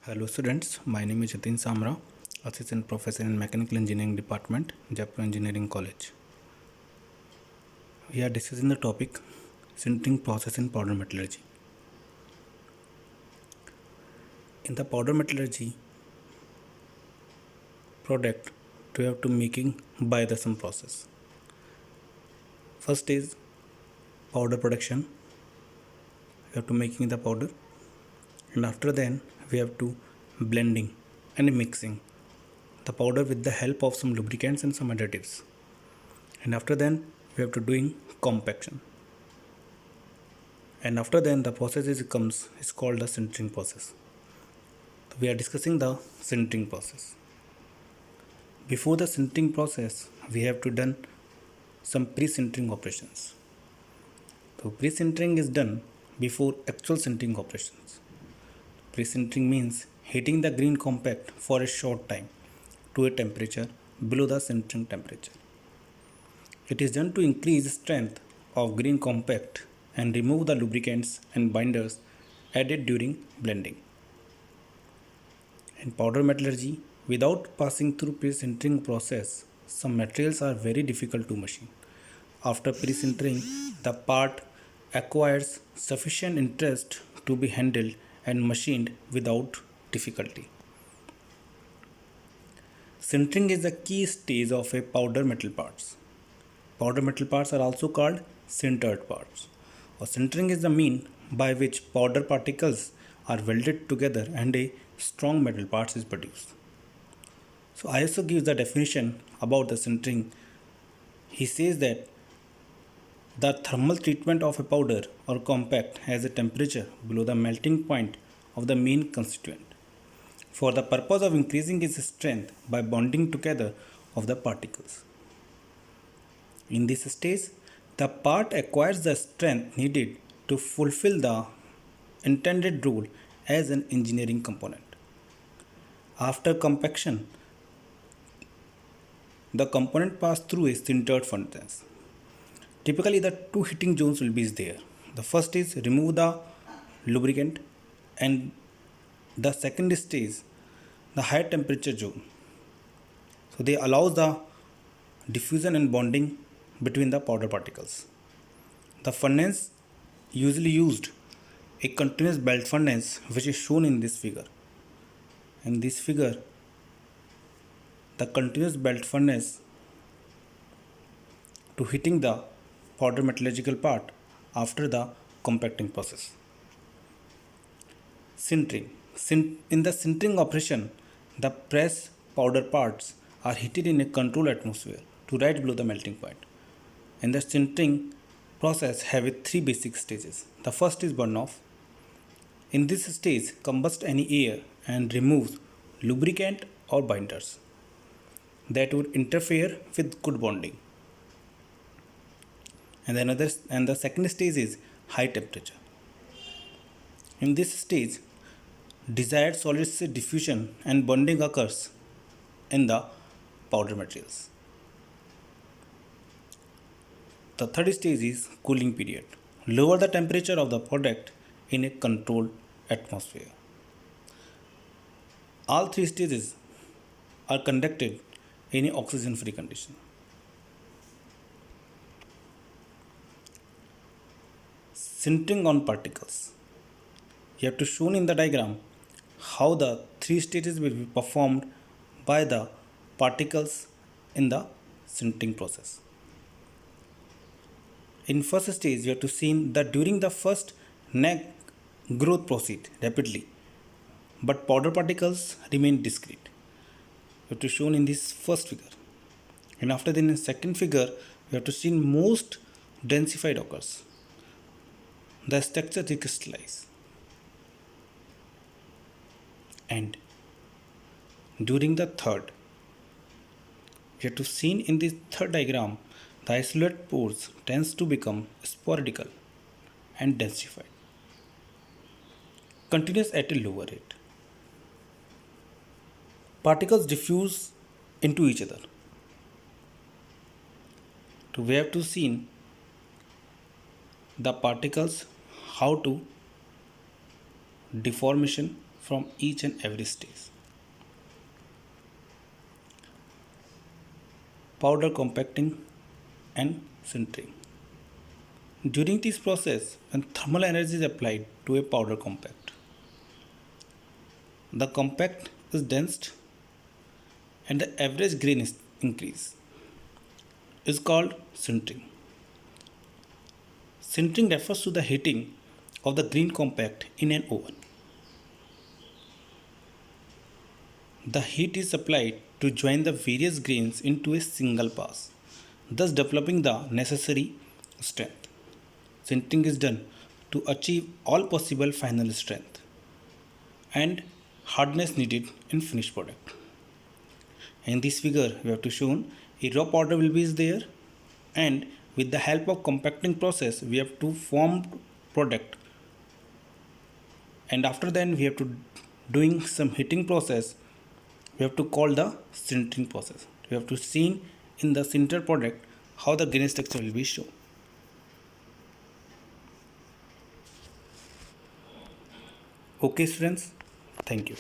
Hello students, my name is Jatin Samra, Assistant Professor in Mechanical Engineering Department, Jaipur Engineering College. We are discussing the topic sintering process in powder metallurgy. In the powder metallurgy product, we have to making by the some process. First is powder production. We have to making the powder, and after then we have to blending and mixing the powder with the help of some lubricants and some additives. And after then we have to doing compaction. And after then the process is called the sintering process. We are discussing the sintering process. Before the sintering process, we have to done some pre-sintering operations. So pre-sintering is done before actual sintering operations. Pre-sintering means heating the green compact for a short time to a temperature below the sintering temperature. It is done to increase strength of green compact and remove the lubricants and binders added during blending. In powder metallurgy, without passing through pre-sintering process, some materials are very difficult to machine. After pre-sintering, the part acquires sufficient interest to be handled and machined without difficulty. Sintering is the key stage of a powder metal parts. Powder metal parts are also called sintered parts. Sintering is the mean by which powder particles are welded together and a strong metal parts is produced. So ISO gives the definition about the sintering. He says that the thermal treatment of a powder or compact has a temperature below the melting point of the main constituent for the purpose of increasing its strength by bonding together of the particles. In this stage, the part acquires the strength needed to fulfill the intended role as an engineering component. After compaction, the component pass through a sintered furnace. Typically, the two heating zones will be there. The first is remove the lubricant, and the second stage the high temperature zone. So they allow the diffusion and bonding between the powder particles. The furnace usually used a continuous belt furnace, which is shown in this figure. In this figure, the continuous belt furnace to heating the powder metallurgical part after the compacting process. Sintering. In the sintering operation, the press powder parts are heated in a controlled atmosphere to right below the melting point. In the sintering process have three basic stages. The first is burn off. In this stage, combust any air and removes lubricant or binders that would interfere with good bonding. And the second stage is high temperature. In this stage, desired solids diffusion and bonding occurs in the powder materials. The third stage is cooling period. Lower the temperature of the product in a controlled atmosphere. All three stages are conducted in an oxygen-free condition. Sintering on particles. You have to show in the diagram how the three stages will be performed by the particles in the sintering process. In first stage, you have to see that during the first neck growth proceed rapidly, but powder particles remain discrete. You have to shown in this first figure, and after that in the second figure, you have to see most densified occurs. The structure recrystallize, and during the third, you have to see in this third diagram, the isolate pores tends to become sporadical and densified, continuous at a lower rate. Particles diffuse into each other. So we have to see the particles how to deformation from each and every stage. Powder compacting and sintering. During this process, when thermal energy is applied to a powder compact, the compact is dense and the average grain increase is called sintering. Sintering refers to the heating of the green compact in an oven. The heat is applied to join the various grains into a single pass, thus developing the necessary strength. Sintering is done to achieve all possible final strength and hardness needed in finished product. In this figure, we have to show a raw powder will be there, and with the help of compacting process, we have to form product, and after then we have to doing some heating process. We have to call the sintering process. We have to see in the sintered product how the grain structure will be shown. Okay, students. Thank you.